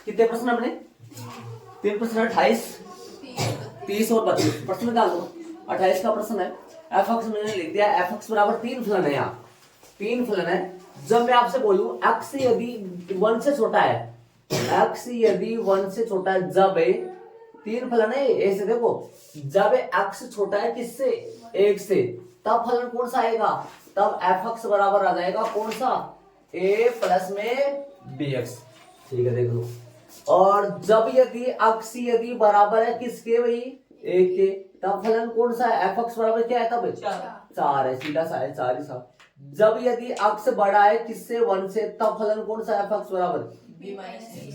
कितने प्रश्न अपने? 3%, 28, 30 और 32 प्रश्न डाल दो। 28 का प्रश्न है। एफ एक्स मैंने लिख दिया, एफ एक्स बराबर 3 फलन है। यहाँ 3 फलन है। जब मैं आपसे बोलूं एक्स यदि 1 से छोटा है, एक्स यदि 1 से छोटा है, जब 3 फलन है ऐसे देखो, जब एक्स छोटा है किससे? 1 से, तब फलन कौन सा आएगा? तब एफ एक्स बराबर आ जाएगा कौन सा? ए प्लस में बी एक्स। ठीक है देख लो। और जब यदि एक्स यदि बराबर है किसके भाई? 1 के, तब फलन कौन सा है? एफ एक्स बराबर क्या है तब? 4 है। सीधा सा है, 4 ही सा। जब यदि एक्स बड़ा है किससे? 1 से, तब फलन कौन सा है? एफ एक्स बराबर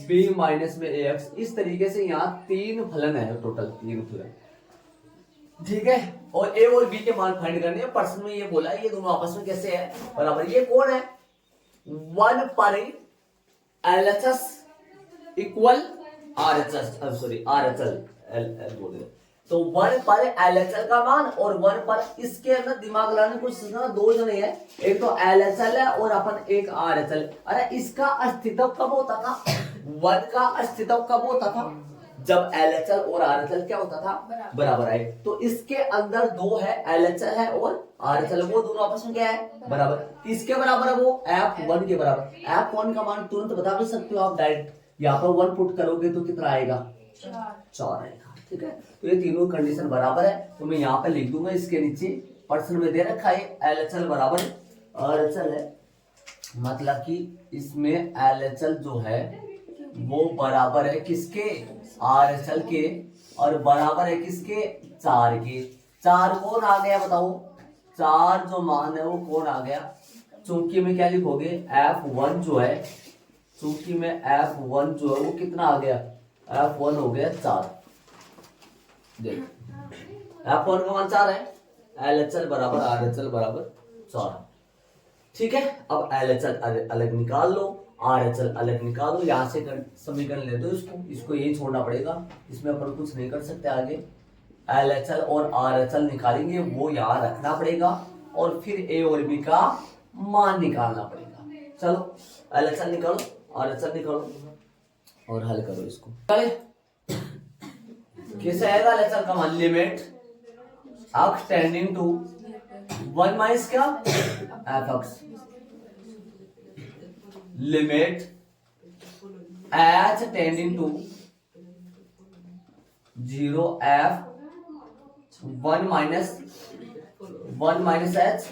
बी माइनस में ए एक्स। इस तरीके से यहाँ 3 फलन है, टोटल 3 फलन। ठीक है। और ए और बी के मान फाइंड करने हैं। प्रश्न में ये बोला ये दोनों आपस में कैसे है? बराबर। ये कौन है? 1 पर LHS equal RHS, sorry RHL, L बोल रहे। तो 1 पर LHL का मान और 1 पर, इसके अंदर दिमाग लगाने कुछ ना, 2 जने हैं, एक तो LHL है और अपन एक RHL। अरे इसका अस्तित्व कब होता था? 1 का अस्तित्व कब होता था? जब LHL और RHL क्या होता था? बराबर है। तो इसके अंदर 2 है, LHL है और RHL, वो दोनों आपस में क्या है? बराबर। किसके बराबर है वो? F1 के बराबर। F1 का मान तुरंत बता भी सकते हो आप डायरेक्ट। यहाँ पर 1 पुट करोगे तो कितना आएगा? 4 आएगा। ठीक है। तो ये तीनों कंडीशन बराबर है, तो मैं यहाँ पे लिख दूंगा इसके नीचे। प्रश्न में दे रखा है LHL बराबर RHL है, मतलब कि इसमें LHL जो है वो बराबर है किसके? RHL के। और बराबर है किसके? 4 के। 4 कौन आ गया बताओ? 4 जो मान है वो कौन आ गया? चूंकि में क्या लिखोगे? F1 जो है, चूंकि में F1 जो है वो कितना आ गया? F1 हो गया 4। देख F1 का मान 4 है, LHL बराबर RHL बराबर 4। ठीक है। अब LHL अलग निकाल लो, RHL अलग निकाल लो। यहाँ से समीकरण ले दो इसको यही छोड़ना पड़ेगा, इसमें अपन कुछ नहीं कर सकते आगे। LHL और RHL निकालेंगे, वो यहाँ रखना पड़ेगा और फिर A और B का मान निकालना पड़ेगा। चलो LHL निकालो, RHL निकालो और हल करो इसको। कैसे आएगा LHL का मान? Limit x tending to 1 minus क्या? f(x), limit h tending to 0 f 1 minus h,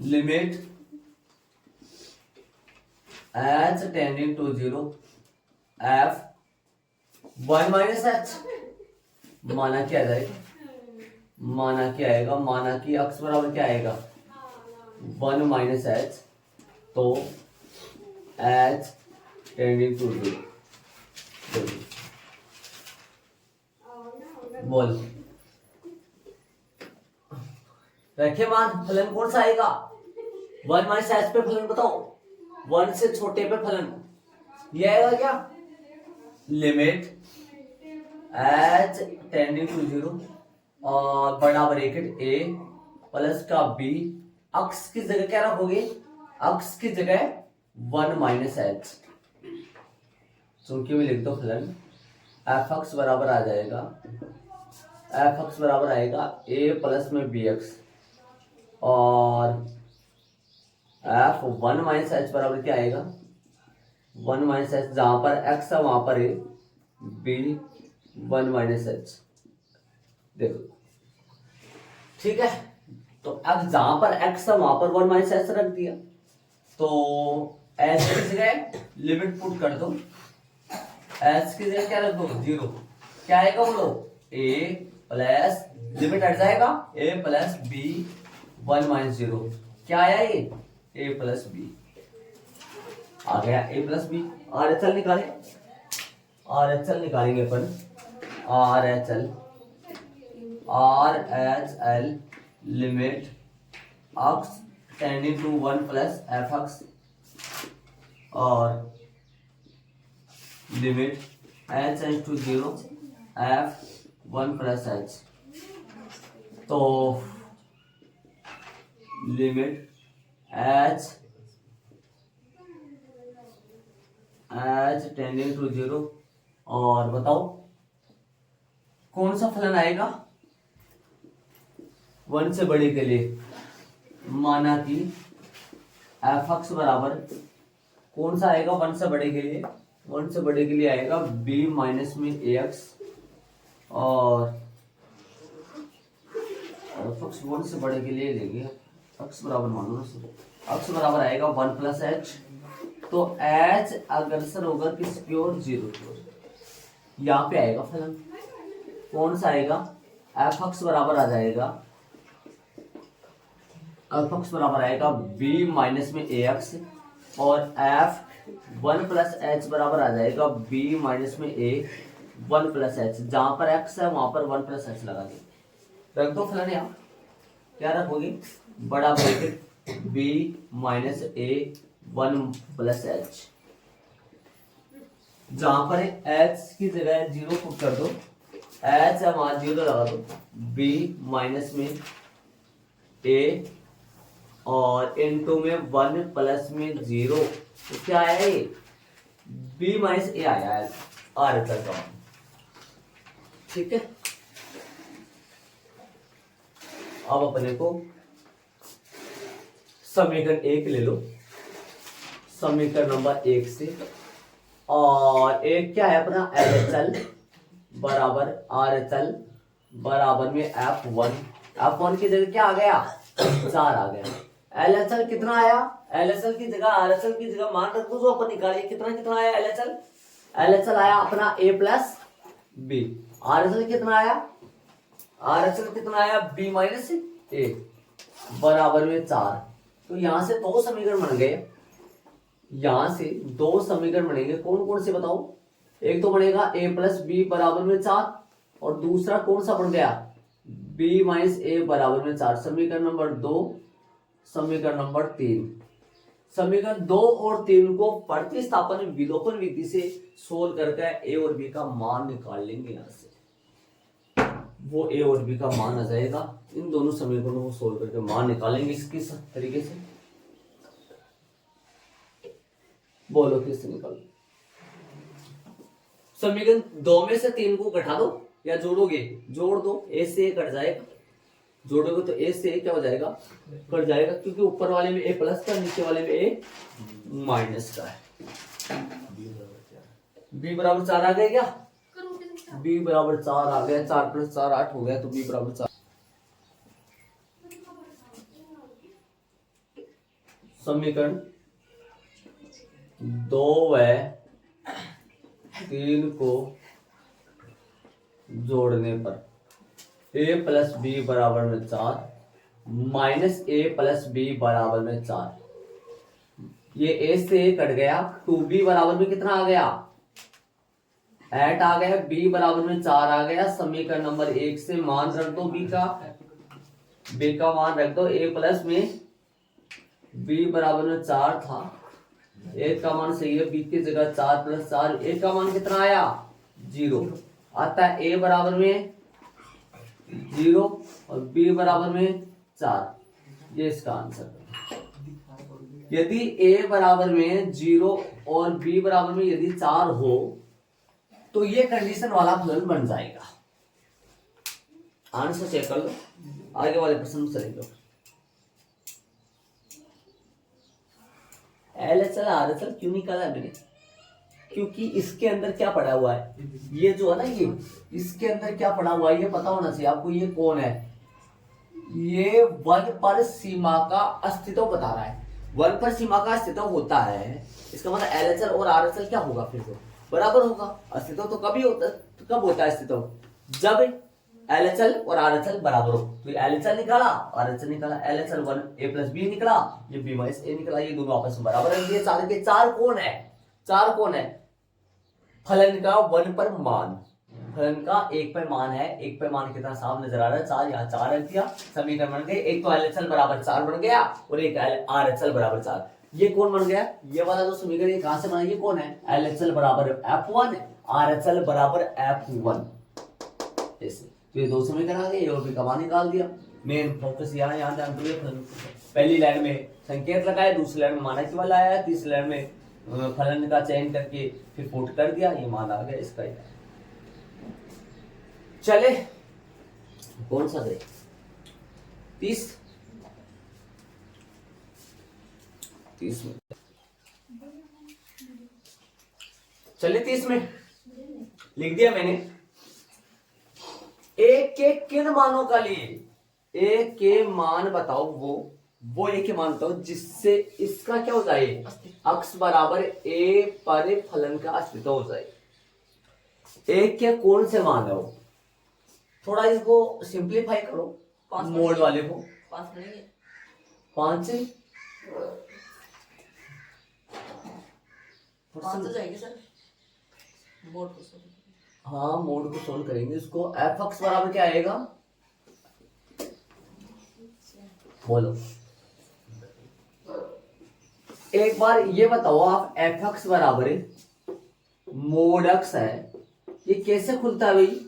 limit h tending to 0 f 1 minus h। माना क्या जाएगा? माना क्या आएगा? माना कि x बराबर क्या आएगा? 1 माइनस h, तो h टेंडिंग टू 0। बोल रखे मान। फलन कौन सा आएगा? 1 माइनस h पे फलन बताओ, 1 से छोटे पे फलन ये आएगा क्या? लिमिट h टेंडिंग टू 0 और बड़ा ब्रैकेट a प्लस का b। x की जगह क्या रखोगे? x की जगह 1 माइनस h। चूंकि मैं लिख दो फलन f(x) बराबर आ जाएगा, f(x) बराबर आएगा a प्लस में bx और f1 माइनस h बराबर क्या आएगा? 1 माइनस h, जहां पर x है वहां पर a, b 1 माइनस h। देखो ठीक है। तो अब जहां पर x है वहां पर 1 माइनस h रख दिया, तो h की जगह लिमिट पुट कर दो, h की जगह क्या रख दो? 0। क्या आएगा बोलो? a प्लस, लिमिट हट जाएगा, a प्लस b 1 माइनस 0। क्या आया ये? a प्लस b आ गया, a प्लस b। RHL निकाले, RHL निकालेंगे अपन। RHL limit x tending to 1 plus f(x) और limit h tending to 0 f 1 plus h। तो limit h h tending to 0। और बताओ कौन सा फलन आएगा 1 से बड़े के लिए, माना कि एफ एक्स बराबर कौन सा आएगा 1 से बड़े के लिए, 1 से बड़े के लिए आएगा b माइनस में ए एक्स, और एफ एक्स 1 से बड़े के लिए लेंगे एक्स बराबर मान लो, एक्स बराबर आएगा 1 प्लस एच। तो एच अग्रसर होगा किसकी ओर 0 की ओर, यहाँ पे आएगा फलन कौन सा आएगा एफ एक्स बराबर आ जाएगा, एफ एक्स बराबर आएगा b माइनस में ए एक्स, और एफ 1 प्लस एच बराबर आ जाएगा b माइनस में ए 1 प्लस एच। जहां पर x है वहां पर 1 प्लस एच लगा देंगे, रख दो फलन यहाँ, क्या रखोगे बड़ा ब्रैकेट b माइनस ए 1 प्लस एच, जहां पर h की जगह 0 पुट कर दो, h है वहां 0 लगा दो, b माइनस में a और इनटू में 1 प्लस में 0, तो क्या आया ये b माइनस ए आया है आर का, ठीक है। अब अपने को समीकरण 1 ले लो, समीकरण नंबर 1 से, और एक क्या है अपना LHL बराबर RHL बराबर में F1 की जगह क्या आ गया 4 आ गया। LHL कितना आया, LHL की जगह RHL की जगह मान रख दो जो अपन निकालिए, कितना कितना आया LHL आया अपना A प्लस B, RHL कितना आया, RHL कितना आया B माइनस A बराबर में 4। तो यहां से 2 समीकरण बन गए, यहां से 2 समीकरण बनेंगे, कौन कौन से बताओ, एक तो बनेगा a प्लस बी बराबर में 4, और दूसरा कौन सा बन गया b माइनस ए बराबर में 4। समीकरण नंबर 2, समीकरण नंबर 3, समीकरण 2 और 3 को प्रतिस्थापन विलोपन विधि से सोल्व करके a और b का मान निकाल लेंगे, यहां से वो a और b का मान आ जाएगा। इन दोनों समीकरणों को सोल्व करके मान निकालेंगे किस तरीके से, बोलो किससे निकालो। समीकरण 2 में से 3 को घटा दो या जोड़ोगे, जोड़ दो, a से a कट जाएगा, जोड़ोगे तो a से a क्या हो जाएगा कट जाएगा, क्योंकि ऊपर वाले में a प्लस का नीचे वाले में a माइनस का है। b बराबर 4 आ गया क्या, b बराबर 4 आ गया, 4 प्लस 4 8 हो गया, तो b बराबर 4। समीकरण 2 व 3 को जोड़ने पर a प्लस बी बराबर में 4 माइनस a प्लस बी बराबर में 4, ये a से a कट गया, 2b बराबर में कितना आ गया 8 आ गया, b बराबर में 4 आ गया। समीकरण नंबर 1 से मान रख दो b का मान रख दो, a प्लस में b बराबर में 4 था, a का मान सही है, b की जगह 4 प्लस 4, a का मान कितना आया 0 आता है, a बराबर में 0 और b बराबर में 4, ये इसका आंसर है। यदि a बराबर में 0 और b बराबर में यदि 4 हो तो ये कंडीशन वाला फलन बन जाएगा। आंसर चेक कर लो, आगे वाले प्रश्न में चलेंगे। LHL RHL क्यों निकाला है मैंने, क्योंकि इसके अंदर क्या पड़ा हुआ है, ये जो है ना, ये इसके अंदर क्या पड़ा हुआ है ये पता होना चाहिए आपको। ये कौन है, ये 1 पर सीमा का अस्तित्व बता रहा है। 1 पर सीमा का अस्तित्व होता है, इसका मतलब LHL और RHL क्या होगा, फिर से बराबर होगा। अस्तित्व तो कभी होता है, तो कब होता है अस्तित्व, जब LHL और RHL बराबर हो। तो LHL निकाला, RHL निकाला, LHL 1 a प्लस बी निकला, ये b माइनस a निकला, ये दोनों आपस में बराबर है। ये 4 के 4 कौन है, 4 कौन है, फलन का 1 पर मान, फलन का 1 पर मान है, 1 पर मान कितना साफ नजर आ रहा है 4, यहाँ 4 रख दिया, समीकरण बन गए। एक तो LHL बराबर 4 बन गया और एक RHL बराबर 4, ये कौन बन गया, ये वाला जो समीकरण ये कहां से बना, ये कौन है, LHL बराबर F1 RHL बराबर F1, ऐसे। तो ये 2 समीकरण आ गए, और भी कमा निकाल दिया। मेन फोकस यहाँ ध्यान दो, पहली लाइन में संकेत लगाया, दूसरी लाइन में माना केवल आया है, तीसरी लाइन में फलन का चयन करके फिर पुट कर दिया, ये मान आ गया इसका ही। चले कौन सा दे 30 में, चलिए 30 में लिख दिया मैंने। एक के किन मानों का लिए, एक के मान बताओ, वो एक के मान बताओ जिससे इसका क्या हो जाए, अक्स बराबर ए पर फलन का अस्तित्व हो जाए। एक के कौन से मान है वो, थोड़ा इसको सिंप्लीफाई करो, मोड वाले को 5 से सर मोड को हाँ मोड को सोल्व करेंगे। इसको एफ एक्स बराबर क्या आएगा, बोलो एक बार ये बताओ आप, एफ एक्स बराबर मोड एक्स है, ये कैसे खुलता है भाई,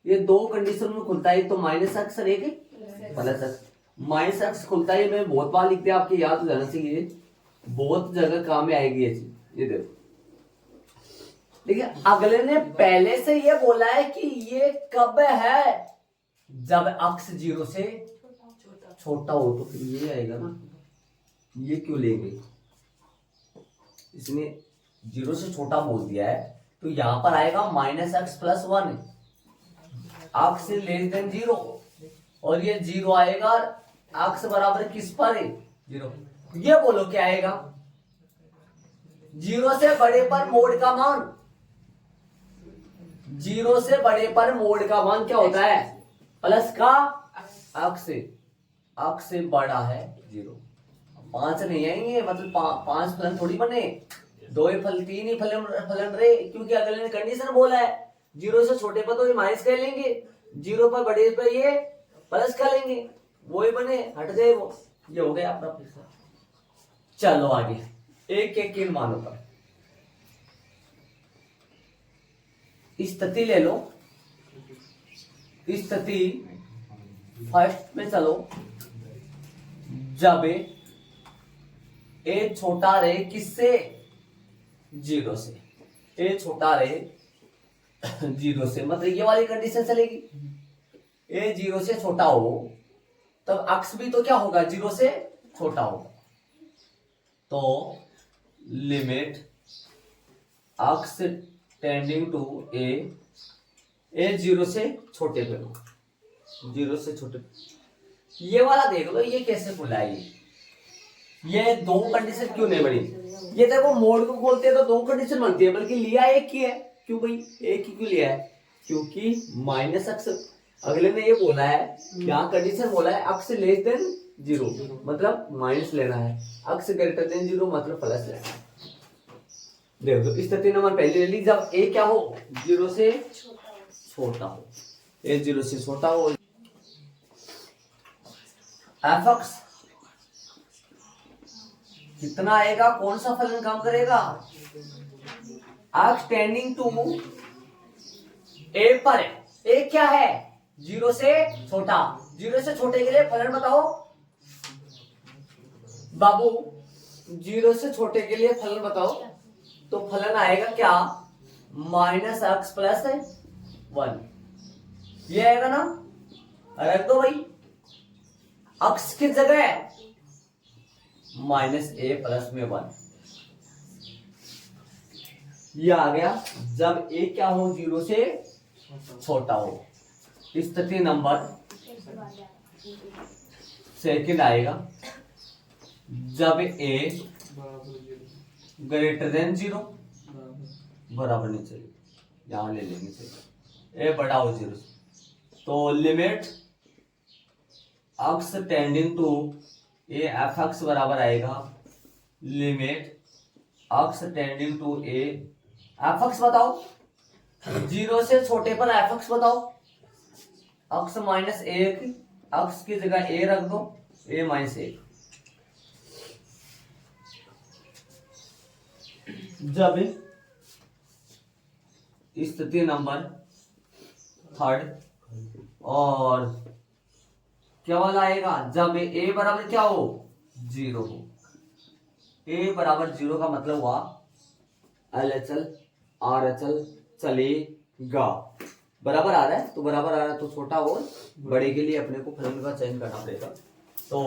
ये दो कंडीशन में खुलता है, एक तो माइनस एक्स और एक प्लस एक्स। माइनस एक्स खुलता है, मैं बहुत बार लिख दिया, आपके याद हो जाना चाहिए, बहुत जगह काम में आएगी ये चीज। ये देखो देखिए, अगले ने पहले से ये बोला है कि ये कब है, जब अक्स 0 से छोटा हो, तो फिर ये आएगा ना, ये क्यों लेंगे, इसने 0 से छोटा बोल दिया है, तो यहां पर आएगा माइनस एक्स प्लस 1, अक्स लेस देन 0, और ये 0 आएगा, अक्स बराबर किस पर है 0। ये बोलो क्या आएगा, 0 से बड़े पर मोड का मान, 0 से बड़े पर मोड का मान क्या होता है, प्लस का अक्स से बड़ा है 0। 5 नहीं आएंगे, मतलब 5 फलन थोड़ी बने, 2 ही फल 3 ही फलन रहे, क्योंकि अगले ने कंडीशन बोला है 0 से छोटे पर तो ये माइनस कर लेंगे, 0 पर बड़े पर ये प्लस कर लेंगे, वो ही बने, हट गए वो, ये हो गया अपना फिर। चलो आगे, एक एक किन मानों पर स्थिति ले लो, स्थिति फर्स्ट में चलो, जब ए छोटा रहे किससे 0 से, ए छोटा रहे 0 से, मतलब ये वाली कंडीशन चलेगी, ए 0 से छोटा हो तब अक्स भी तो क्या होगा 0 से छोटा होगा, तो लिमिट अक्स टेंडिंग टू ए 0 से छोटे पे हो, 0 से छोटे, ये वाला देख लो, ये कैसे बुलाएगी, ये दो कंडीशन क्यों नहीं बनी, ये देखो मोड को खोलते हैं तो दो कंडीशन बनती है, बल्कि लिया एक ही है, क्यों भाई एक ही क्यों लिया है, क्योंकि माइनस अक्स, अगले ने ये बोला है, यहाँ कंडीशन बोला है अक्स लेस देन 0, मतलब माइनस लेना है, अक्स ग्रेटर देन 0 मतलब प्लस लेना है। देखो स्थिति नंबर पहले ले ली, जब ए क्या हो 0 से छोटा हो, ए 0 से छोटा हो, एफ एक्स कितना आएगा, कौन सा फलन काम करेगा, एक्स टेंडिंग टू ए पर, ए क्या है 0 से छोटा, 0 से छोटे के लिए फलन बताओ बाबू, 0 से छोटे के लिए फलन बताओ, तो फलन आएगा क्या, माइनस एक्स प्लस 1, ये आएगा ना, रख दो भाई, अक्स की जगह माइनस ए प्लस में 1, ये आ गया, जब ए क्या हो 0 से छोटा हो। स्थिति नंबर सेकंड आएगा, जब ए ग्रेटर देन 0, बराबर नहीं चाहिए, यहां ले लेंगे चाहिए, ए बड़ा हो 0 से, तो limit x tending to a f x बराबर आएगा, limit x tending to a f x बताओ, 0 से छोटे पर एफ एक्स बताओ, अक्स माइनस 1, अक्स की जगह ए रख दो, ए माइनस 1, जब स्थिति नंबर थर्ड, और क्या वाला आएगा, जब ए बराबर क्या हो 0 हो, ए बराबर 0 का मतलब हुआ LHL RHL चलेगा। बराबर आ रहा है तो बराबर आ रहा है तो छोटा और बड़े के लिए अपने को फलन का चयन करना पड़ेगा। तो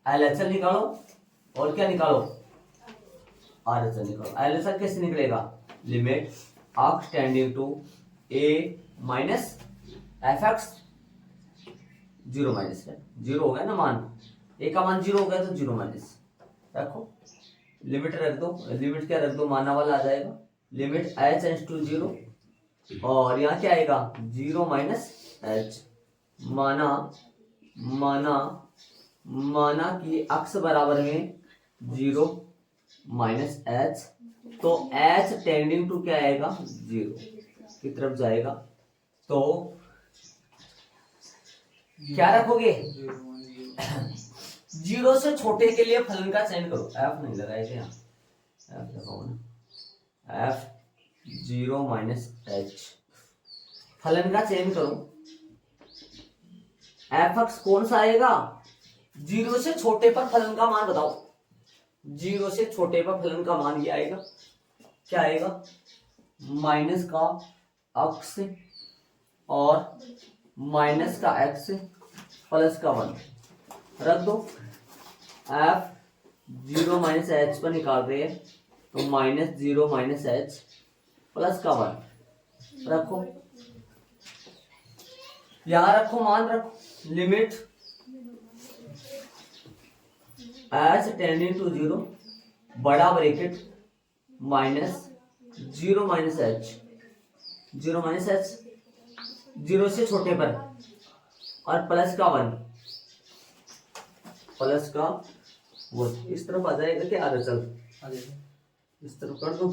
LHL निकालो और क्या निकालो RHL निकालो। LHL कैसे निकलेगा? Limit x tending to a minus fx 0 minus है, 0 हो गया ना मान, a का मान 0 हो गया तो 0 माइनस रखो, लिमिट रख दो, लिमिट क्या रख दो माना वाला आ जाएगा, लिमिट h टेंड्स टू 0 और यहाँ क्या आएगा 0 माइनस h। माना माना माना कि x बराबर में 0 माइनस h, तो h टेंडिंग टू क्या आएगा 0 की तरफ जाएगा। तो क्या रखोगे 0 से छोटे के लिए फलन का चयन करो। f नहीं लगाए थे यहाँ, f लगाओ ना, f 0 माइनस h फलन का चयन करो। fx कौन सा आएगा 0 से छोटे पर फलन का मान बताओ, 0 से छोटे पर फलन का मान ये आएगा, क्या आएगा माइनस का x और माइनस का x प्लस का 1 रख दो। f 0 माइनस h पर निकाल रहे हैं तो माइनस 0 माइनस h प्लस का 1 रखो, यहां रखो मान रखो, लिमिट h टेंडिंग टू 0 बड़ा bracket minus 0 minus h, 0 minus h 0 से छोटे पर और प्लस का 1 प्लस का 1 इस तरफ आ जाएगा क्या आगे चल इस तरफ कर दो,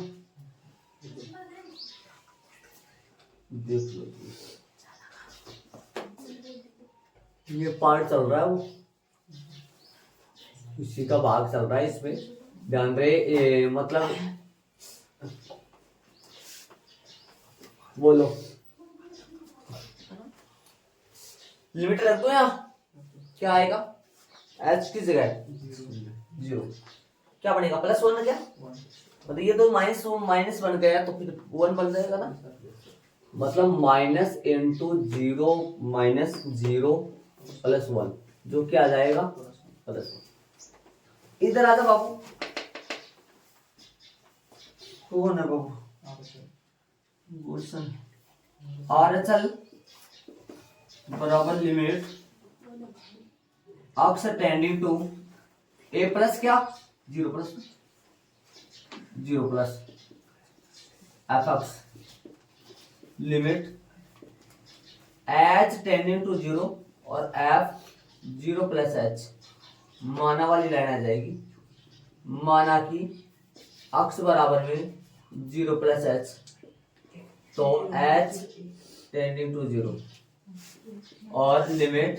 देख लो ये पार्ट चल रहा है वो इसी का भाग चल रहा है, इसमें ध्यान रहे मतलब बोलो लिमिट रख दो यहाँ, क्या आएगा h की जगह 0 क्या बनेगा प्लस 1 क्या मतलब ये तो माइनस बन गया तो फिर 1 बन जाएगा ना, मतलब माइनस इंटू 0 माइनस 0 प्लस 1 जो क्या आ जाएगा प्लस 1। इधर आ जा बाबू, कौन है बाबू गुलशन। RHL बराबर limit x tending to a plus क्या 0 plus fx limit h tending to 0 और f 0 प्लस h माना वाली लाइन आ जाएगी, माना कि x बराबर में 0 प्लस h तो h टेंडिंग टू 0 और लिमिट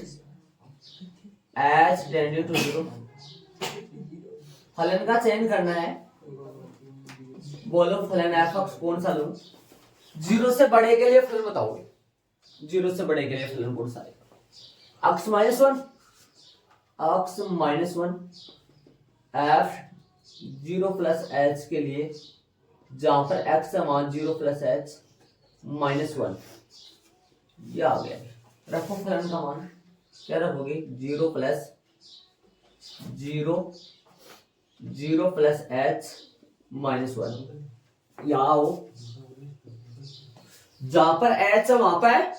h टेंडिंग टू 0। फलन का चयन करना है, बोलो फलन fx कौन सा लूं, 0 से बड़े के लिए फलन बताओगे, 0 से बड़े के लिए फलन कौन सा आएगा x minus 1 f 0 plus h के लिए जहां पर x का मान 0 प्लस h माइनस 1 ये आ गया। रखो फलन का मान, क्या रखोगे 0 प्लस h माइनस 1 यहाँ हो, जहां पर h है वहां पर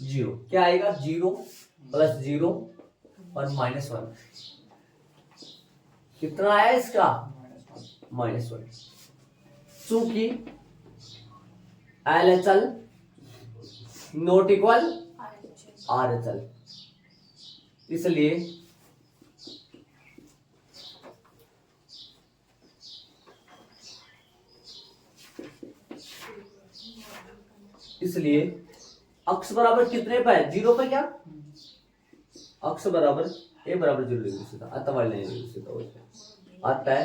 0 क्या आएगा 0 प्लस 0 और माइनस 1 कितना आया इसका माइनस 1। चूंकि LHL नॉट इक्वल RHL इसलिए x बराबर कितने पे है 0 पे, क्या x बराबर a बराबर 0 लिख सीधा अतः नहीं लिख सीधा आता है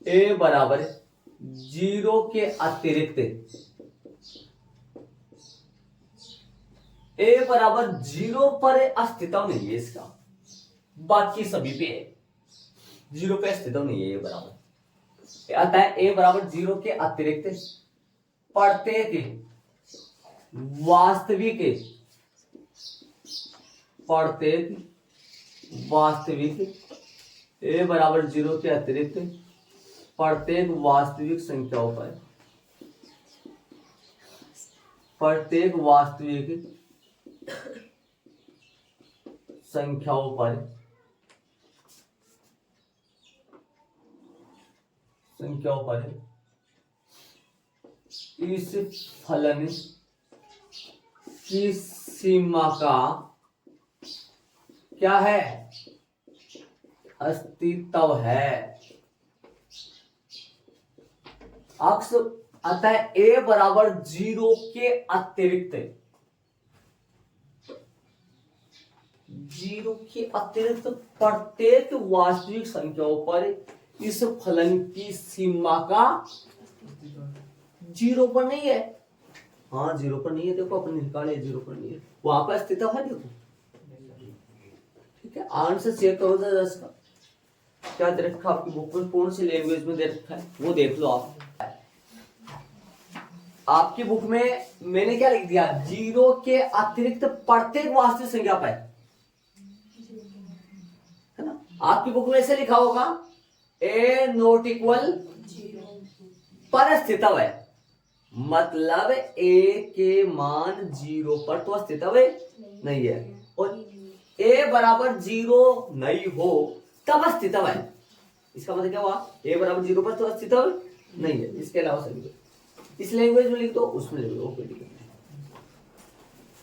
a बराबर 0 के अतिरिक्त a बराबर 0 पर अस्तित्व नहीं है इसका, बाकी सभी पे है। जीरो पे अस्तित्व नहीं है, ये बराबर अतः ए बराबर जीरो के अतिरिक्त प्रत्येक वास्तविक ए बराबर जीरो के अतिरिक्त प्रत्येक वास्तविक संख्याओं पर इस फलन की सीमा का क्या है, अस्तित्व है। अक्स अतः ए बराबर जीरो के अतिरिक्त प्रत्येक वास्तविक संख्याओं पर इस फलन की सीमा का जीरो पर नहीं है। हाँ जीरो पर नहीं है, देखो अपन निकाले जीरो पर नहीं है, वहां पर अस्तित्व है। देखो ठीक है, आंसर चेक करो जरा इसका क्या दे रखा आपकी बुक में, कौन सी लैंग्वेज में दे रखा है वो देख लो आप। आपकी बुक में मैंने क्या लिख दिया, जीरो के अतिरिक्त प्रत्येक वास्तविक संख्या पर, है ना। आपकी बुक में ऐसे लिखा होगा ए नॉट इक्वल पर अस्तित्व है, मतलब ए के मान जीरो पर तो अस्तित्व नहीं है, और ए बराबर जीरो नहीं हो तब अस्तित्व है। इसका मतलब क्या हुआ, ए बराबर जीरो पर तो अस्तित्व नहीं है। इसके अलावा सभी इस लैंग्वेज में लिख दो, उसमें लिख दो।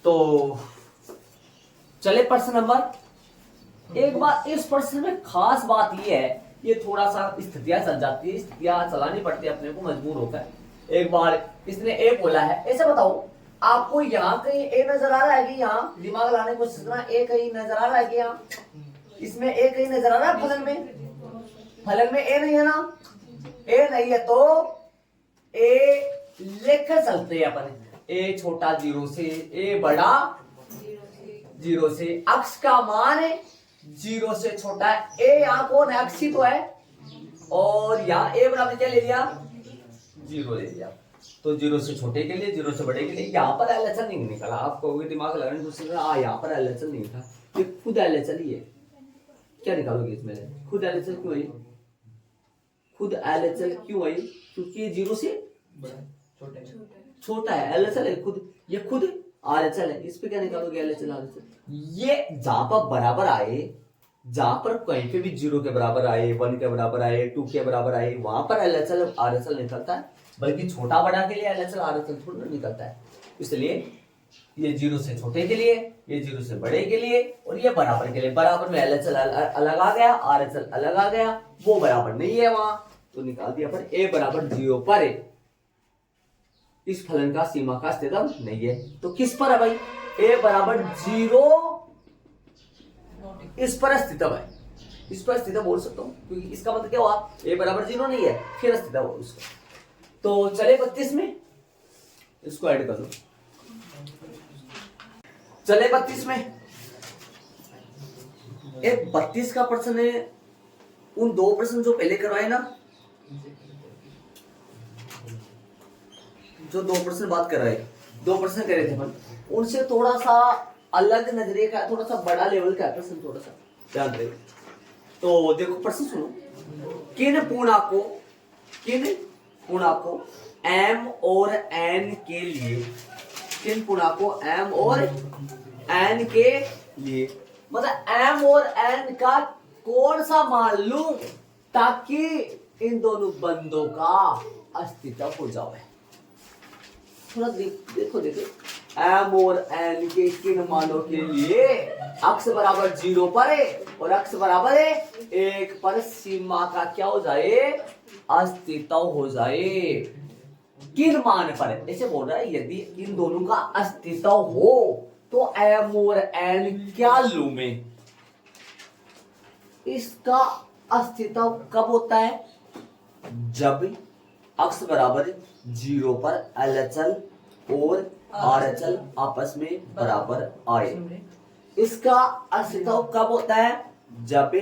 तो चले प्रश्न नंबर, एक बार इस प्रश्न में खास बात ये है, ये थोड़ा सा स्थितियां चल जाती है, स्थितियां चलानी पड़ती है अपने को मजबूर होकर। एक बार इसने ए बोला है, ऐसे बताओ आपको यहाँ कहीं ए नजर आ रहा है कि यहाँ, दिमाग लाने की कोशिश करना, ए कहीं नजर आ रहा है कि यहाँ, इसमें ए कहीं नजर आ रहा है फलन में ए नहीं है ना, ए नहीं है तो ए लेकर चलते हैं अपन, ए छोटा जीरो से, ए बड़ा जीरो से, अक्स का मान जीरो से छोटा है, ए यहाँ कौन है, अक्स ही तो है, और यहाँ ए बराबर क्या ले लिया, जीरो ले लिया। तो जीरो से छोटे के लिए, जीरो से बड़े के लिए, यहाँ पर एलएचएल नहीं निकला। आप कहोगे दिमाग लगाने दूसरे से, यहाँ पर एलएचएल नहीं था, ये खुद एलएचएल ही है। क्या निकालोगे इसमें, खुद एलएचएल क्यों आई, खुद एलएचएल क्यों आई, क्योंकि ये जीरो से छोटा है, एलएचएल है खुद, ये खुद आरएचएल है। इस पे क्या निकालोगे, एलएचएल आरएचएल। ये जहां पर बराबर आए, जहां पर कहीं पे भी जीरो के बराबर आए, 1 के बराबर आए, 2 के बराबर आए, वहां पर एलएचएल आरएचएल निकलता है, बल्कि छोटा बड़ा के लिए एलएचएल आरएचएल थोड़ा निकलता है। इसलिए ये जीरो से छोटे के लिए, ये जीरो से बड़े के लिए, और ये बराबर के लिए, बराबर में एलएचएल अलग आ गया, आरएचएल अलग आ गया, वो बराबर नहीं है वहां, तो निकाल दिया पर ए बराबर जीरो पर इस फलन का सीमा का अस्तित्व नहीं है। तो किस पर है भाई, ए बराबर जीरो इस पर अस्तित्व है, इस पर अस्तित्व बोल सकता हूं, क्योंकि इसका मतलब क्या हुआ, ए बराबर जीरो नहीं है, फिर अस्तित्व हो उसका। तो चले 32 में इसको ऐड कर लो, चले 32 में, एक 32 का प्रश्न है, उन दो प्रश्न जो पहले करवाए ना, जो दो प्रश्न बात कर रहे, दो प्रश्न कर रहे थे अपन, उनसे थोड़ा सा अलग नजरिए का, थोड़ा सा बड़ा लेवल का प्रश्न, थोड़ा सा ध्यान रहे। तो देखो प्रश्न सुनो, किन पूर्णांकों m और n के लिए, किन पूर्णांकों m और n के लिए, मतलब m और n का कौन सा मान लूं ताकि इन दोनों बंदों का अस्तित्व हो जाए। थोड़ा देखो m और n के किन मानों के लिए अक्स बराबर जीरो पर है और अक्स बराबर है 1 पर सीमा का क्या हो जाए, अस्तित्व हो जाए। किन मान पर, ऐसे बोल रहा है, यदि इन दोनों का अस्तित्व हो तो m और n क्या लूं मैं, इसका अस्तित्व कब होता है, जब अक्स बराबर जीरो पर एलएचएल और आरएचएल आपस में बराबर आए। इसका अस्तित्व कब होता है, जब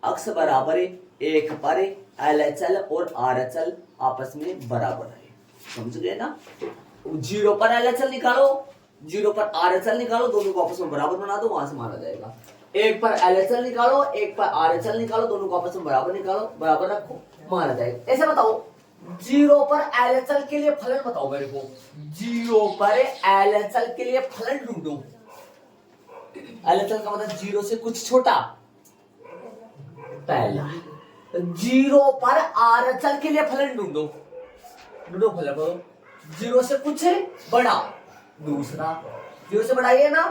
अक्स बराबर है एक पर LHL और RHL आपस में बराबर है, समझ गए ना। 0 पर LHL निकालो, 0 पर RHL निकालो, दोनों को आपस में बराबर बना दो, वहां से माना जाएगा। एक पर LHL निकालो, एक पर RHL निकालो, दोनों को आपस में बराबर निकालो, बराबर रखो, माना जाएगा। ऐसे बताओ 0 पर LHL के लिए फलन बताओ मेरे को, 0 पर LHL के लिए फलन ढूंढो। LHL का मतलब 0 से कुछ छोटा, पहला। 0 पर RHL के लिए फलन ढूंढो, ढूंढो फलन करो। 0 से कुछ बड़ा, दूसरा। 0 से बड़ा ये ना,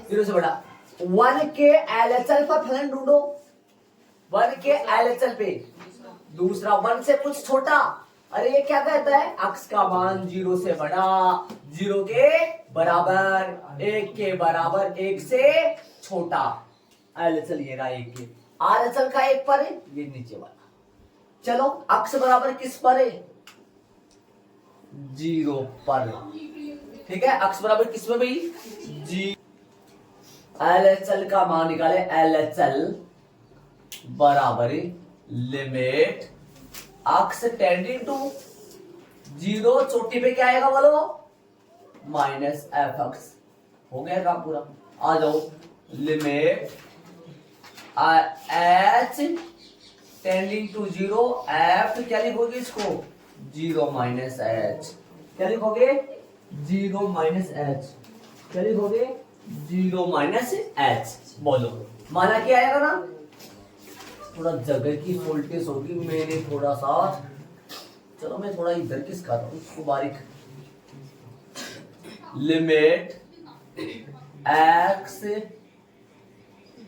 0 से बड़ा। 1 के LHL पर फलन ढूंढो, 1 के LHL पे दूसरा। 1 से कुछ छोटा, अरे ये क्या कहता है, अक्स का मान 0 से बड़ा, 0 के बराबर, 1 के बराबर, 1 से छोटा। LHL ये रहा 1 के। RHL का 1 पर है, ये नीचे वाला। चलो अक्स बराबर किस पर है, 0 पर, ठीक है। अक्स बराबर किस में भाई, जी। LHL का मान निकाले, LHL बराबर लिमिट अक्स टेंडिंग टू 0, चोटी पे क्या आएगा बोलो, माइनस एफ अक्स। हो गया काम पूरा। आ जाओ, limit h tending to 0, f क्या लिखोगे इसको, 0 माइनस एच। क्या लिखोगे, 0 माइनस एच। क्या लिखोगे, 0 माइनस एच। बोलो माना क्या आएगा ना, थोड़ा जगह की फॉल्टेज होगी, मैंने थोड़ा सा, चलो मैं थोड़ा इधर किसका था उसको बारीक। लिमिट एक्स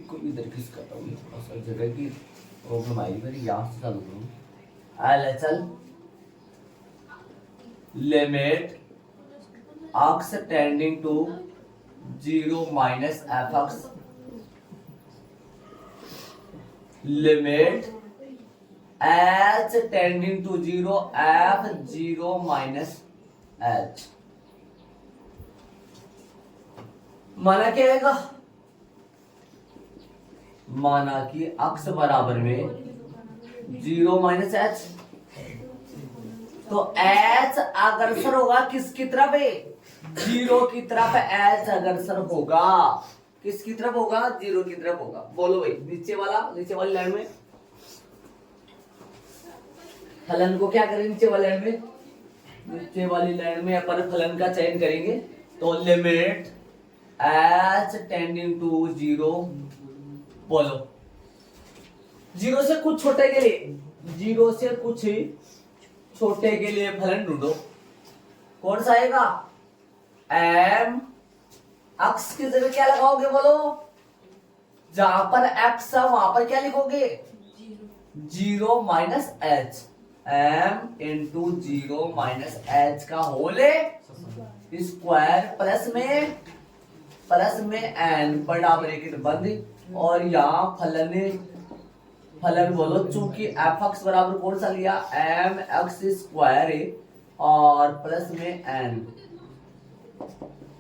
को इधर किसका था, थोड़ा सा जगह की प्रॉब्लम आएगी मेरी, यहां से चालू करूं। LHL limit x tending to 0 minus f x, limit h tending to 0 f 0 minus h. माना क्या आएगा, माना कि अक्स बराबर में 0 माइनस एच, तो एच अग्रसर होगा किसकी तरफ है, 0 की तरफ। एच अग्रसर होगा किसकी तरफ होगा, 0 की तरफ होगा। बोलो भाई, नीचे वाली लाइन में फलन को क्या करें, नीचे वाली लाइन में, नीचे वाली लाइन में अपन फलन का चयन करेंगे। तो लिमिट एच टेंडिंग टू 0, बोलो 0 से कुछ छोटे के लिए, 0 से कुछ छोटे के लिए फलन ढूंढो। कौन सा आएगा, एम। अक्स की जगह क्या लगाओगे बोलो, जहां पर एक्स है वहां पर क्या लिखोगे, 0 minus h. M into 0 minus h का होल स्क्वायर प्लस में एन बड़ा ब्रैकेट बंद, और यहाँ फलन बोलो, चूंकि एफ एक्स बराबर कौन सा लिया, एम एक्स स्क्वायर और प्लस में एन।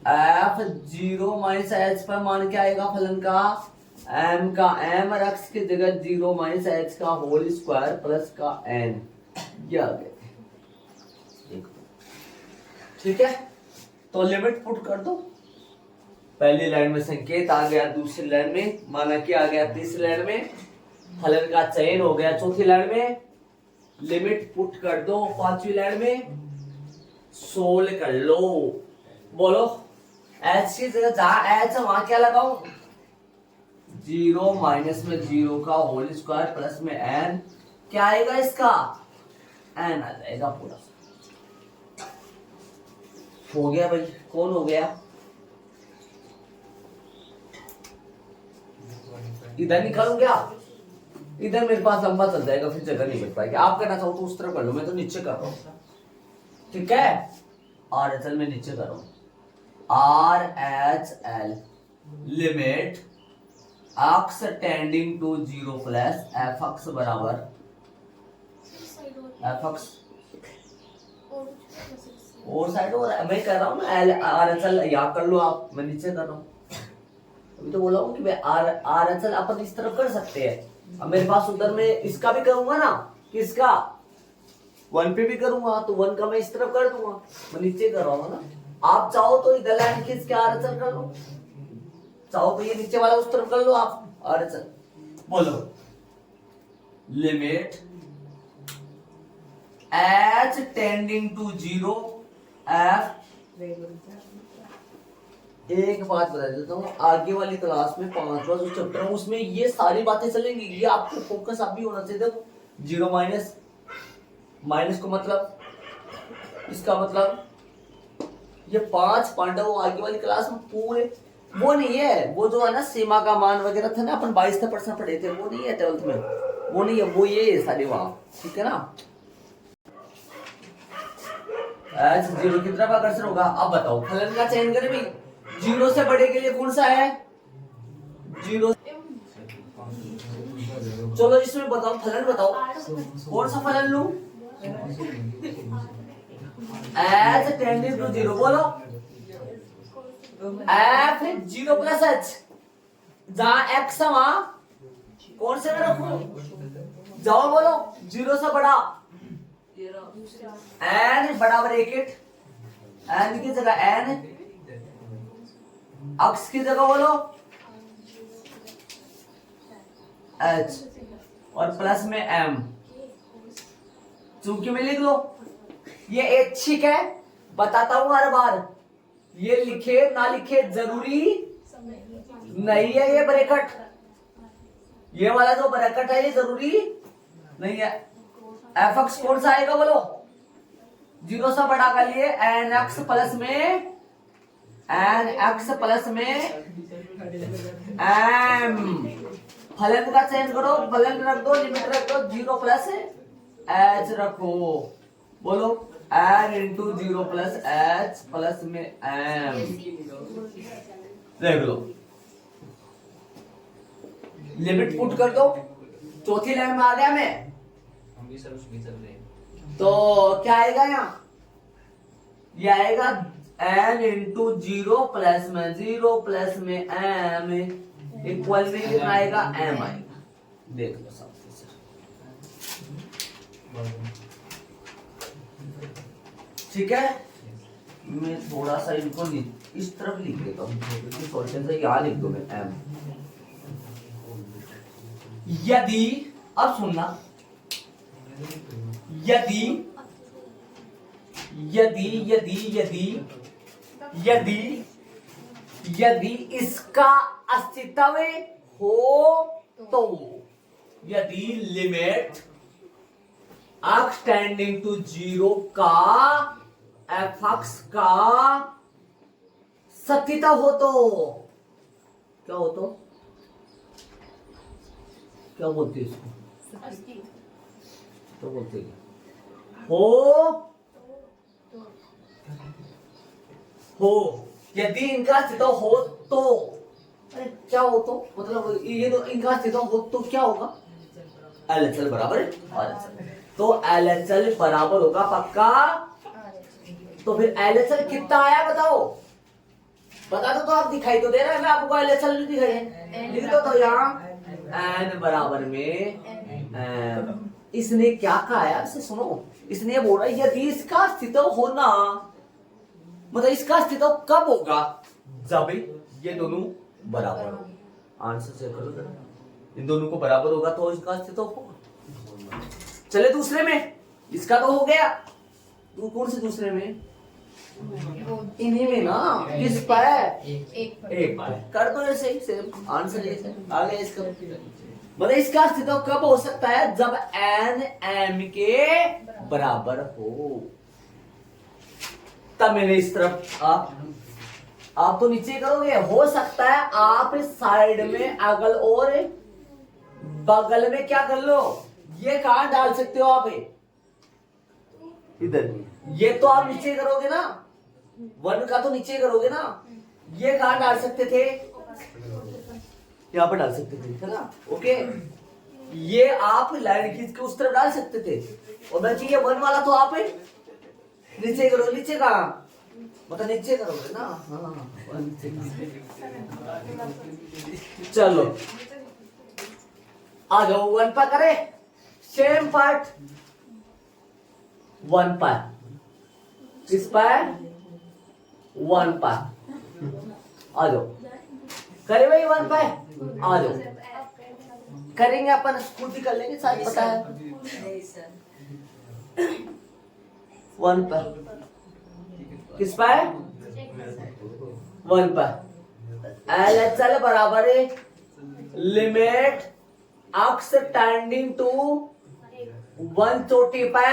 एफ 0 माइनस एच पर मान क्या आएगा फलन का, एम का, एम और एक्स की जगह 0 माइनस एच का होल स्क्वायर प्लस का एन, ये आ गया, ठीक है। तो लिमिट पुट कर दो, पहली लाइन में संकेत आ गया, दूसरी लाइन में माना क्या आ गया, तीसरी लाइन में फलन का चयन हो गया, चौथी लाइन में लिमिट पुट कर दो, पांचवी लाइन में सोल्व कर लो। बोलो एच की जगह जहां एच है वहां क्या लगाऊं, 0 माइनस में 0 का होल स्क्वायर प्लस में एन, क्या आएगा इसका, एन आ जाएगा पूरा। हो गया भाई, कौन हो गया, इधर निकालूं क्या, इधर मेरे पास लंबा चल जाएगा, फिर जगह नहीं मिल पाएगी। आप करना चाहो तो उस तरफ कर लो, मैं तो नीचे कर रहा हूं, ठीक है। RHL में नीचे कर रहा हूं, RHL limit x tending to 0 plus f x बराबर एफ एक्स और साइड, और मैं कर रहा हूँ ना RHL, यहाँ कर लो आप, मैं नीचे कर रहा हूँ। अभी तो बोला हूँ कि RHL अपन इस तरफ कर सकते हैं, अब मेरे पास उधर में इसका भी करूंगा ना, किसका 1 पे भी करूंगा, तो 1 का मैं इस तरफ कर दूंगा, मैं नीचे कर रहा हूँ ना। आप चाहो तो इधर लाइन खींच के आरचल कर लो, चाहो तो ये नीचे वाला उस तरफ कर लो आप आरचल। बोलो limit h tending to 0 f. एक बात बता देता हूँ, आगे वाली क्लास में 5वां जो चैप्टर है उसमें ये सारी बातें चलेंगी, ये आपको फोकस आप भी होना चाहिए। देखो 0 माइनस, माइनस को मतलब इसका मतलब ये 5 पांडव आगे वाली क्लास में पूरे, वो नहीं है, वो जो है ना सीमा का मान वगैरह था ना अपन 22% पढ़े थे, वो नहीं है 12th में, वो नहीं है, वो ये सारे वहां, ठीक है ना। एच 0 की तरफ अग्रसर होगा। अब बताओ फलन का चयन करें भाई, 0 से बड़े के लिए कौन सा है 0। चलो इसमें बताओ फलन बताओ, कौन सा फलन लूं, एच टेंडिंग टू 0। बोलो एफ 0 प्लस एच, जहां एक्स है वहां कौन से में रखूं, जाओ बोलो 0 से बड़ा, एन बराबर 1, एन की जगह एन, अक्स की जगह बोलो एच, और प्लस में एम, चूंकि में लिख लो ये ऐच्छिक है, बताता हूं हर बार, ये लिखे ना लिखे जरूरी नहीं है, ये ब्रैकेट, ये वाला जो ब्रैकेट है ये जरूरी नहीं है। एफ एक्स कौन सा आएगा बोलो, 0 से बड़ा का लिए एन एक्स प्लस में, एन एक्स प्लस में एम, फलन का चयन करो, फलन रख दो, लिमिट रख दो 0 प्लस एच रखो, बोलो n into 0 plus h plus में एम, देख लो लिमिट पुट कर दो, चौथी लाइन में आ गया मैं, तो क्या आएगा यहाँ, ये आएगा एन इंटू 0 प्लस में 0 प्लस में एम इक्वल में कितना आएगा एम आएगा, देख लो सब ठीक है। मैं थोड़ा सा इनको इस तरफ लिख देता हूँ, सॉल्यूशन से यहाँ लिख दो मैं एम। यदि, अब सुनना, यदि यदि यदि यदि यदि यदि इसका अस्तित्व हो तो, यदि लिमिट एक्स टेंडिंग टू 0 का एफ एक्स का सत्यता हो तो, क्या हो तो, क्या बोलते हैं इसको, तो बोलते हैं हो, यदि इनका अस्तित्व हो तो, अरे क्या हो तो मतलब ये तो इनका अस्तित्व हो तो क्या होगा, LHL बराबर RHL, तो LHL बराबर होगा पक्का, तो फिर LHL कितना आया बताओ, बता दो तो आप, दिखाई तो दे रहा है, मैं आपको LHL नहीं दिखाई है, लिख दो तो यहाँ n बराबर में इसने क्या कहा है, इससे सुनो, इसने बोल रहा है यदि इसका अस्तित्व होना, मतलब इसका अस्तित्व कब होगा, जब ये दोनों बराबर हो, आंसर चेक करो जरा, इन दोनों को बराबर होगा तो इसका अस्तित्व होगा। चले दूसरे में, इसका तो हो गया, तू कौन से दूसरे में, इन्हीं में ना, किस पर एक कर दो ऐसे ही, सेम आंसर ऐसे आ गया इसका, मतलब इसका अस्तित्व कब हो सकता है, जब n m के बराबर हो, तब मैंने इस तरफ आप तो नीचे करोगे, हो सकता है आप साइड में अगल और बगल में क्या कर लो, ये कहां डाल सकते हो आप, इधर, ये तो आप नीचे करोगे ना, 1 का तो नीचे करोगे ना, ये कहां डाल सकते थे, यहाँ पर डाल सकते थे, है ना, ओके, ये आप लाइन खींच के उस तरफ डाल सकते थे, और बल्कि ये 1 वाला तो आप नीचे करो, नीचे कहां, मतलब नीचे करोगे ना, हाँ नीचे। चलो आ जाओ 1 पर करे सेम पार्ट 1 पर किस पर 1 पर आ जाओ करे भाई 1 पर आ जाओ करेंगे अपन खुद ही कर लेंगे साथ पता है नहीं सर 1 पर किस पर 1 पर LHL बराबर है लिमिट x टेंडिंग टू 1 चोटी पे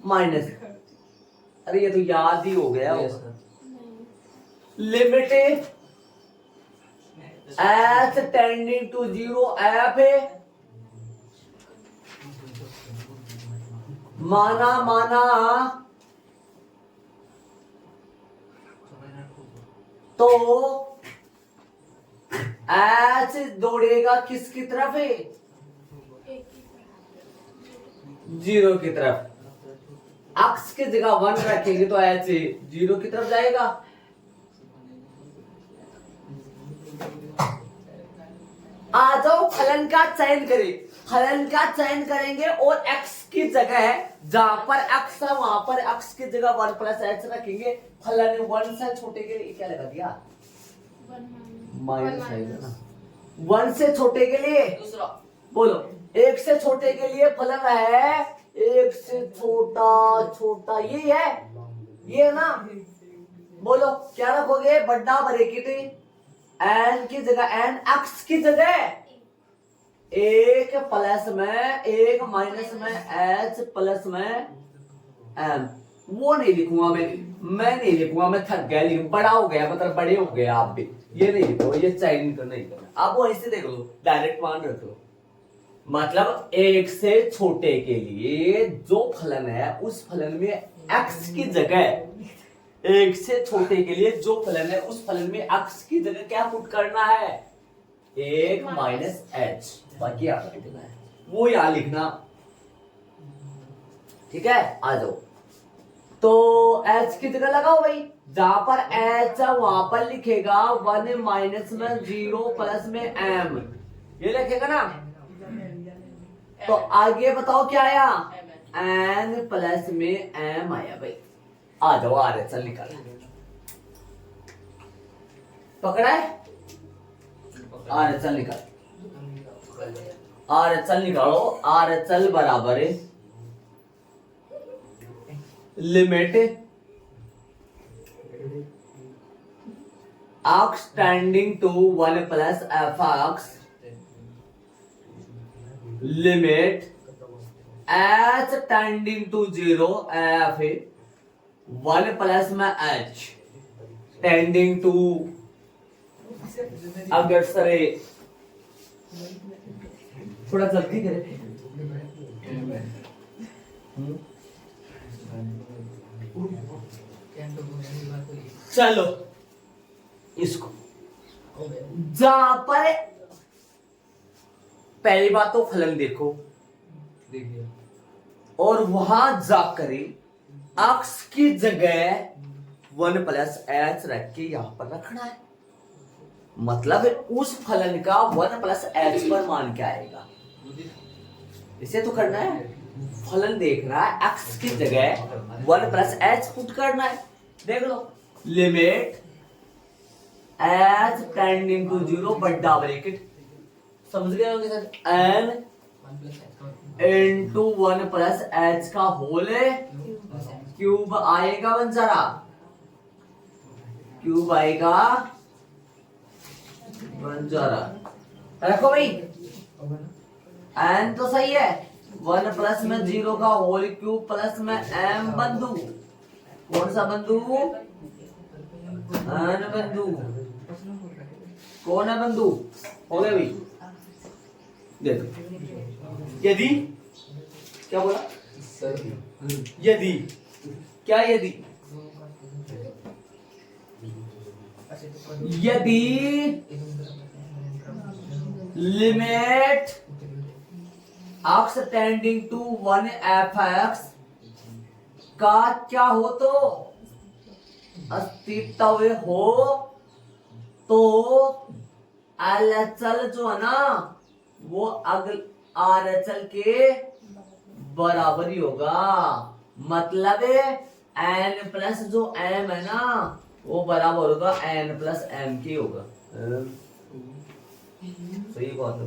माइनस अरे ये तो याद ही हो गया limit h tending to 0 f है माना तो h दौड़ेगा किसकी तरफ है 0 की तरफ x की जगह 1 रखेंगे तो h 0 की तरफ जाएगा आ जाओ फलन का चयन करें फलन का चयन करेंगे और x की जगह जहां पर x है वहां पर x की जगह 1 प्लस h रखेंगे फलन 1 से छोटे के लिए क्या लगा दिया माइनस आएगा ना 1 से छोटे के लिए दूसरा बोलो 1 से छोटे के लिए फलन है 1 से छोटा ये है ना बोलो क्या रखोगे बड़ा ब्रैकेट n की जगह n x की जगह 1 प्लस में 1 माइनस में h प्लस में m वो नहीं लिखूंगा मैं नहीं लिखूंगा मैं थक गया लेकिन बड़ा हो गया मतलब बड़े हो गए आप भी ये नहीं लिखो ये चयन करना नहीं करना आप वो ऐसे देख लो डायरेक्ट मान रख लो मतलब 1 से छोटे के लिए जो फलन है उस फलन में x की जगह 1 से छोटे के लिए जो फलन है उस फलन में x की जगह क्या पुट करना है 1 माइनस h बाकी आप लिखना है वो यहां लिखना ठीक है आ जाओ तो h की जगह लगाओ भाई जहां पर h है वहां पर लिखेगा 1 माइनस में 0 प्लस में m ये लिखेगा ना तो आगे बताओ क्या आया n प्लस में m आया भाई आ जाओ आ रहे चल निकाल पकड़ा है आ रहे चल निकाल आ रहे चल निकालो आ रहे चल बराबर है limit x tending to 1 plus f(x) limit h tending to 0 f 1 plus में h टेंडिंग टू अगर सरे थोड़ा जल्दी करे चलो इसको जहां पर पहली बात तो फलन देखो और वहां जाकर x की जगह 1 प्लस h रख के यहां पर रखना है मतलब उस फलन का 1 प्लस h पर मान क्या आएगा इसे तो करना है फलन देखना है x की जगह 1 प्लस h पुट करना है देख लो लिमिट h टेंडिंग टू 0 बड़ा ब्रैकेट समझ गए होंगे sir n into 1 plus h का होल क्यूब आएगा बंजारा क्यूब आएगा बंजारा रखो भाई n तो सही है 1 प्लस में 0 का होल क्यूब प्लस में m बंधु कौन सा बंधु n बंधु कौन है बंधु हो गया भाई देखो यदि क्या बोला यदि क्या यदि यदि limit x tending to 1 f(x) का क्या हो तो अस्तित्व हो तो LHL जो है ना वो अगल आर अचल के बराबर ही होगा। मतलब एन प्लस जो एम है ना वो बराबर होगा एन प्लस एम के होगा। सही बात है।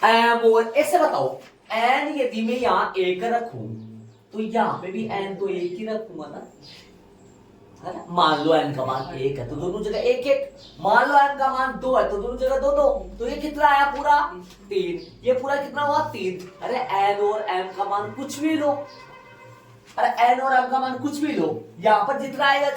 एम और ऐसे बताओ, एन यदि मैं यहाँ एक रखूं तो यहाँ पे भी एन तो एक ही रखूंगा ना, है ना। मान लो एन का मान एक है तो दोनों जगह एक एक, मान लो एन का मान दो है तो दोनों जगह दो दो, तो ये कितना आया पूरा 3, ये पूरा कितना हुआ 3। अरे एन और एम का मान कुछ भी लो, अरे एन और एम का मान कुछ भी लो, यहाँ पर जितना आएगा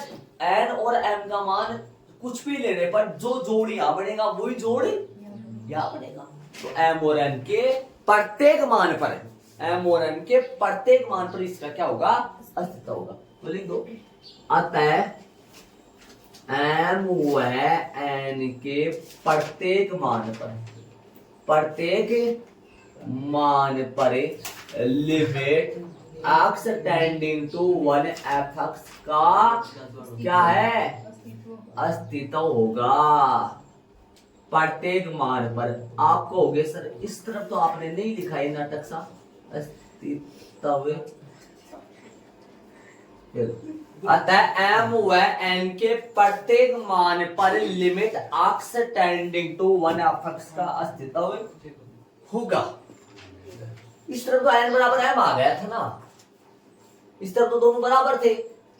एन और एम का मान कुछ भी लेने पर जो जोड़ यहाँ बनेगा वही जोड़ यहाँ बनेगा। तो एम और एन के प्रत्येक मान पर, एम और एन के प्रत्येक मान पर इसका क्या होगा, अस्तित्व होगा। तो लिख दो, अतः एम व एन के प्रत्येक मान पर limit x tending to 1 f x का क्या है, अस्तित्व होगा। प्रत्येक मान पर आपको हो गया सर, इस तरफ तो आपने नहीं लिखा है नाटक सा, अस्तित्व। अतः एम व एन के प्रत्येक मान पर limit x tending to 1 f x का अस्तित्व होगा। इस तरफ तो एन बराबर एम आ गया था ना, इस तरफ तो दोनों बराबर थे,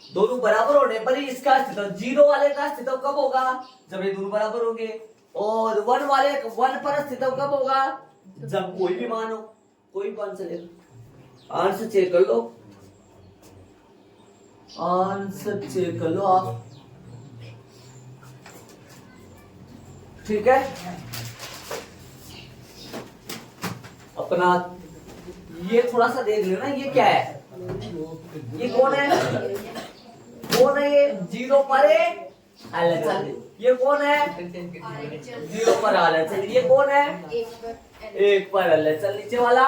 दोनों बराबर होने पर ही इसका अस्तित्व, जीरो वाले का अस्तित्व कब होगा, जब ये दोनों बराबर होंगे। और 1 वाले 1 पर अस्तित्व कब होगा, जब कोई भी मान हो, कोई भी मान चलेगा। आंसर चेक कर लो, आंसर चेक कर लो आप, ठीक है। अपना ये थोड़ा सा देख लेना, ये क्या है, ये कौन है, कौन है ये, जीरो पर एलएचएल, ये कौन है, जीरो पर एलएचएल, ये कौन है, एक पर एलएचएल, नीचे वाला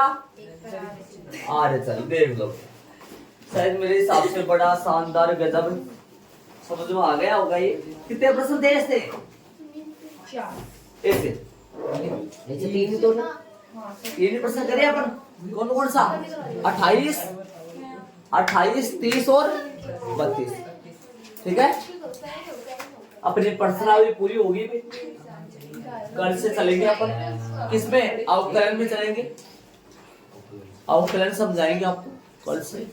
आरएचएल। देख लो, शायद मेरे हिसाब से बड़ा शानदार गजब समझ में आ गया होगा। ये कितने प्रश्न थे ऐसे, ऐसे तीन ही तो ना, तीन ही प्रश्न करे अपन। कौन कौन सा, 28, 30 और 32, ठीक है। अपनी पर्सनालिटी पूरी होगी भी। कल से चलेंगे अपन किसमें, अवकलन में चलेंगे, अवकलन समझाएंगे आपको कल से।